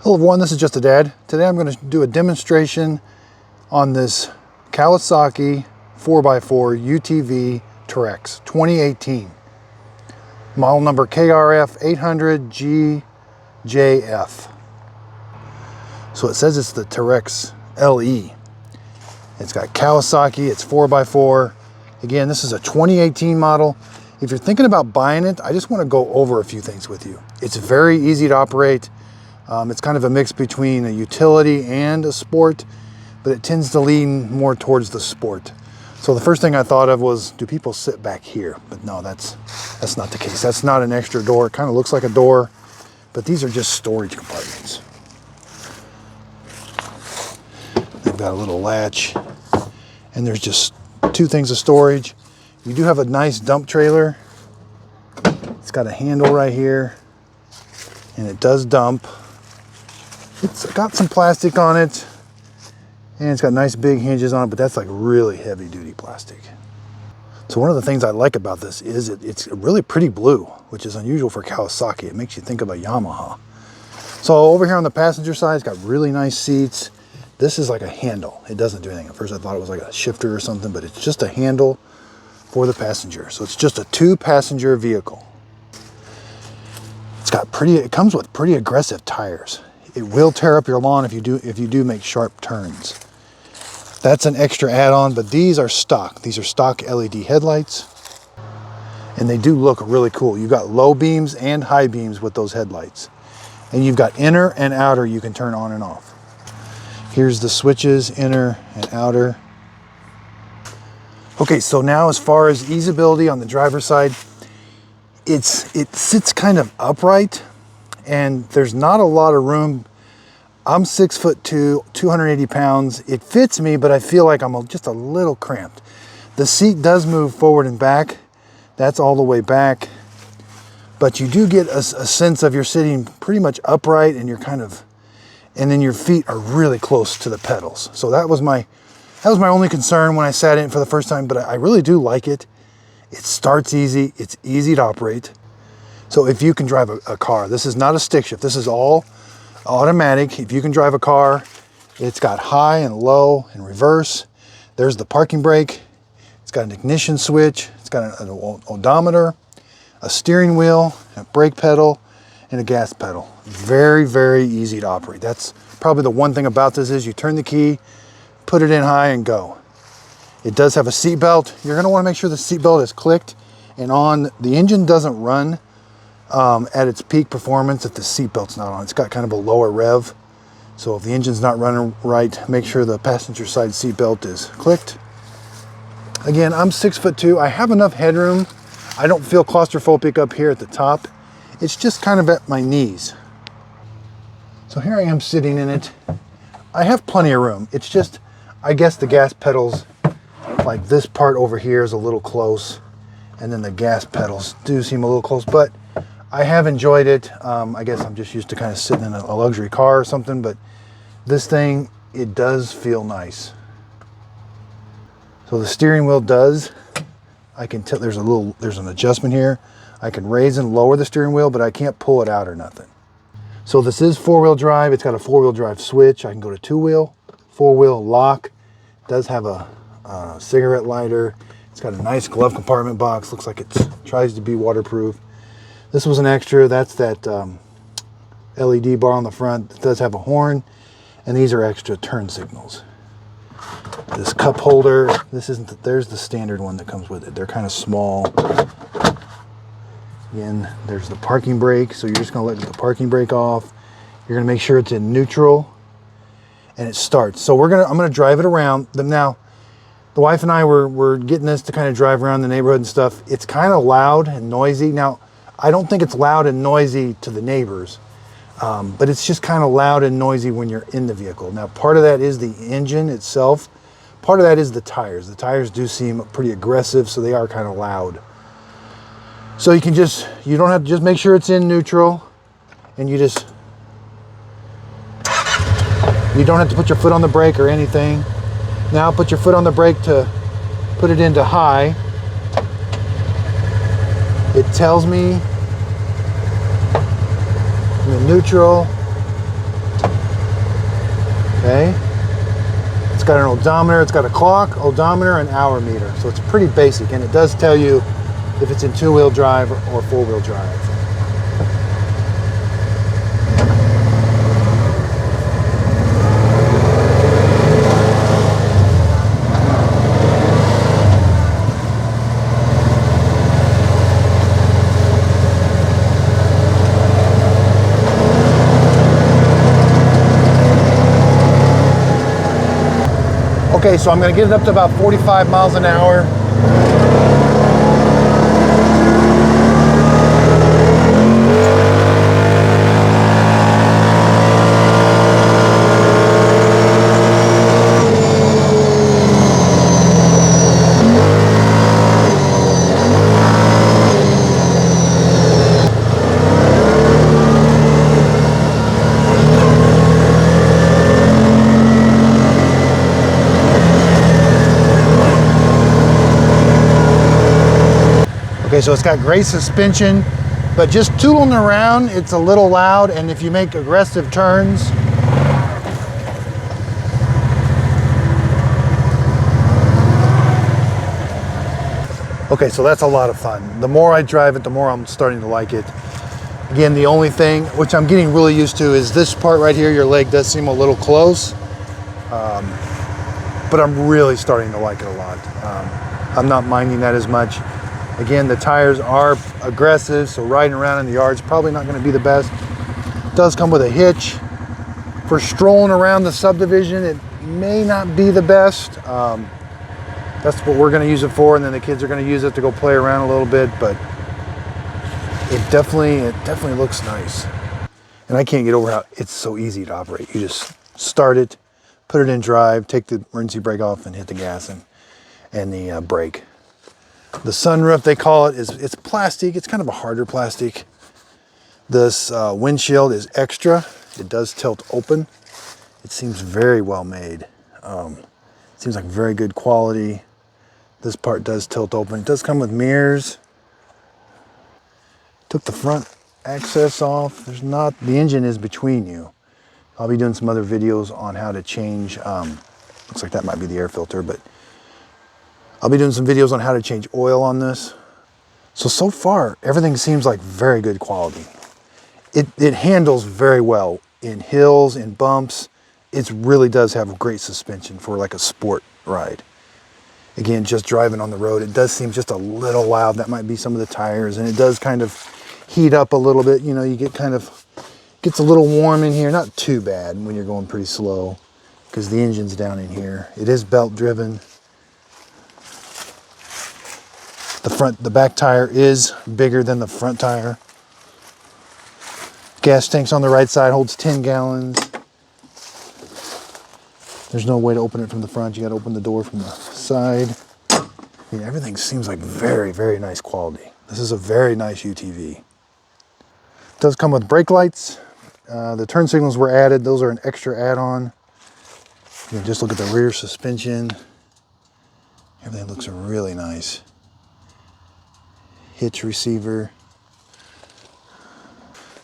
Hello everyone, this is Just a Dad. Today I'm going to do a demonstration on this Kawasaki 4x4 UTV Teryx 2018. Model number KRF 800GJF. So it says it's the Teryx LE. It's got Kawasaki, it's 4x4. Again, this is a 2018 model. If you're thinking about buying it, I just want to go over a few things with you. It's very easy to operate. It's kind of a mix between a utility and a sport, but it tends to lean more towards the sport. So the first thing I thought of was, do people sit back here? But no, that's not the case. That's not an extra door. It kind of looks like a door, but these are just storage compartments. They've got a little latch, and there's just two things of storage. You do have a nice dump trailer. It's got a handle right here, and it does dump. It's got some plastic on it, and it's got nice big hinges on it, but that's like really heavy duty plastic. So one of the things I like about this is it's really pretty blue, which is unusual for Kawasaki. It makes you think of a Yamaha. So over here on the passenger side, it's got really nice seats. This is like a handle. It doesn't do anything. At first I thought it was like a shifter or something, but it's just a handle for the passenger. So it's just a 2-passenger vehicle. It comes with pretty aggressive tires. It will tear up your lawn if you do make sharp turns. That's an extra add-on, but these are stock. These are stock LED headlights, and they do look really cool. You've got low beams and high beams with those headlights, and you've got inner and outer you can turn on and off. Here's the switches, inner and outer. Okay, so now as far as easeability on the driver's side, it sits kind of upright, and there's not a lot of room. I'm 6'2", 280 pounds. It fits me, but I feel like I'm just a little cramped. The seat does move forward and back. That's all the way back. But you do get a sense of you're sitting pretty much upright, and and then your feet are really close to the pedals. So that was my only concern when I sat in for the first time, but I really do like it. It starts easy, it's easy to operate. So if you can drive a car, this is not a stick shift, this is all automatic. If you can drive a car, it's got high and low and reverse. There's the parking brake. It's got an ignition switch. It's got an odometer, a steering wheel, a brake pedal, and a gas pedal. Very, very easy to operate. That's probably the one thing about this is you turn the key, put it in high and go. It does have a seat belt. You're gonna wanna make sure the seat belt is clicked and on. The engine doesn't run at its peak performance if the seat belt's not on. It's got kind of a lower rev. So if the engine's not running right, make sure the passenger side seat belt is clicked. Again, I'm 6'2". I have enough headroom. I don't feel claustrophobic up here at the top. It's just kind of at my knees. So here I am sitting in it. I have plenty of room. It's just, I guess the gas pedals, like this part over here is a little close, and then the gas pedals do seem a little close, but I have enjoyed it. I guess I'm just used to kind of sitting in a luxury car or something, but this thing, it does feel nice. So the steering wheel does, I can tell there's an adjustment here. I can raise and lower the steering wheel, but I can't pull it out or nothing. So this is 4-wheel drive. It's got a 4-wheel drive switch. I can go to 2-wheel, 4-wheel lock. It does have a cigarette lighter. It's got a nice glove compartment box. Looks like it tries to be waterproof. This was an extra. That's that LED bar on the front. It does have a horn, and these are extra turn signals. This cup holder, there's the standard one that comes with it. They're kind of small. Again, there's the parking brake, so you're just gonna let the parking brake off. You're gonna make sure it's in neutral, and it starts. So I'm gonna drive it around. Now, the wife and I were getting this to kind of drive around the neighborhood and stuff. It's kind of loud and noisy. Now, I don't think it's loud and noisy to the neighbors, but it's just kind of loud and noisy when you're in the vehicle. Now, part of that is the engine itself. Part of that is the tires. The tires do seem pretty aggressive, so they are kind of loud. So you don't have to just make sure it's in neutral, and you don't have to put your foot on the brake or anything. Now put your foot on the brake to put it into high. It tells me in the neutral, Okay. It's got an odometer, it's got a clock, odometer, and hour meter. So it's pretty basic, and it does tell you if it's in two-wheel drive or four-wheel drive. Okay, so I'm going to get it up to about 45 miles an hour. Okay, so it's got great suspension, but just tooling around, it's a little loud, and if you make aggressive turns, okay, so that's a lot of fun. The more I drive it, the more I'm starting to like it. Again, the only thing, which I'm getting really used to, is this part right here. Your leg does seem a little close, but I'm really starting to like it a lot. I'm not minding that as much. Again, the tires are aggressive, so riding around in the yard is probably not going to be the best. It does come with a hitch. For strolling around the subdivision, it may not be the best. That's what we're going to use it for, and then the kids are going to use it to go play around a little bit, but it definitely looks nice. And I can't get over how it's so easy to operate. You just start it, put it in drive, take the emergency brake off, and hit the gas and the brake. The sunroof, they call it, it's plastic. It's kind of a harder plastic. This windshield is extra. It does tilt open. It seems very well made. Seems like very good quality. This part does tilt open. It does come with mirrors. Took the front access off. There's not, the engine is between you. I'll be doing some other videos on how to change, looks like that might be the air filter, but I'll be doing some videos on how to change oil on this. So far, everything seems like very good quality. It handles very well in hills, in bumps. It really does have a great suspension for like a sport ride. Again, just driving on the road, it does seem just a little loud. That might be some of the tires, and it does kind of heat up a little bit. You know, you get gets a little warm in here. Not too bad when you're going pretty slow because the engine's down in here. It is belt driven. The back tire is bigger than the front tire. Gas tank's on the right side, holds 10 gallons. There's no way to open it from the front. You got to open the door from the side. I mean, everything seems like very, very nice quality. This is a very nice UTV. It does come with brake lights. The turn signals were added. Those are an extra add-on. You can just look at the rear suspension. Everything looks really nice. Hitch receiver.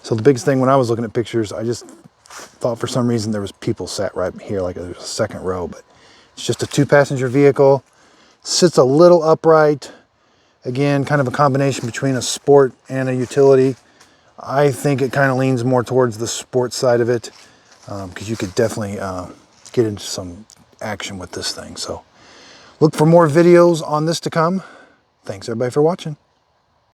So the biggest thing when I was looking at pictures, I just thought for some reason there was people sat right here, like there's a second row, but it's just a 2-passenger vehicle. Sits a little upright. Again, kind of a combination between a sport and a utility. I think it kind of leans more towards the sports side of it, because you could definitely get into some action with this thing. So look for more videos on this to come. Thanks everybody for watching.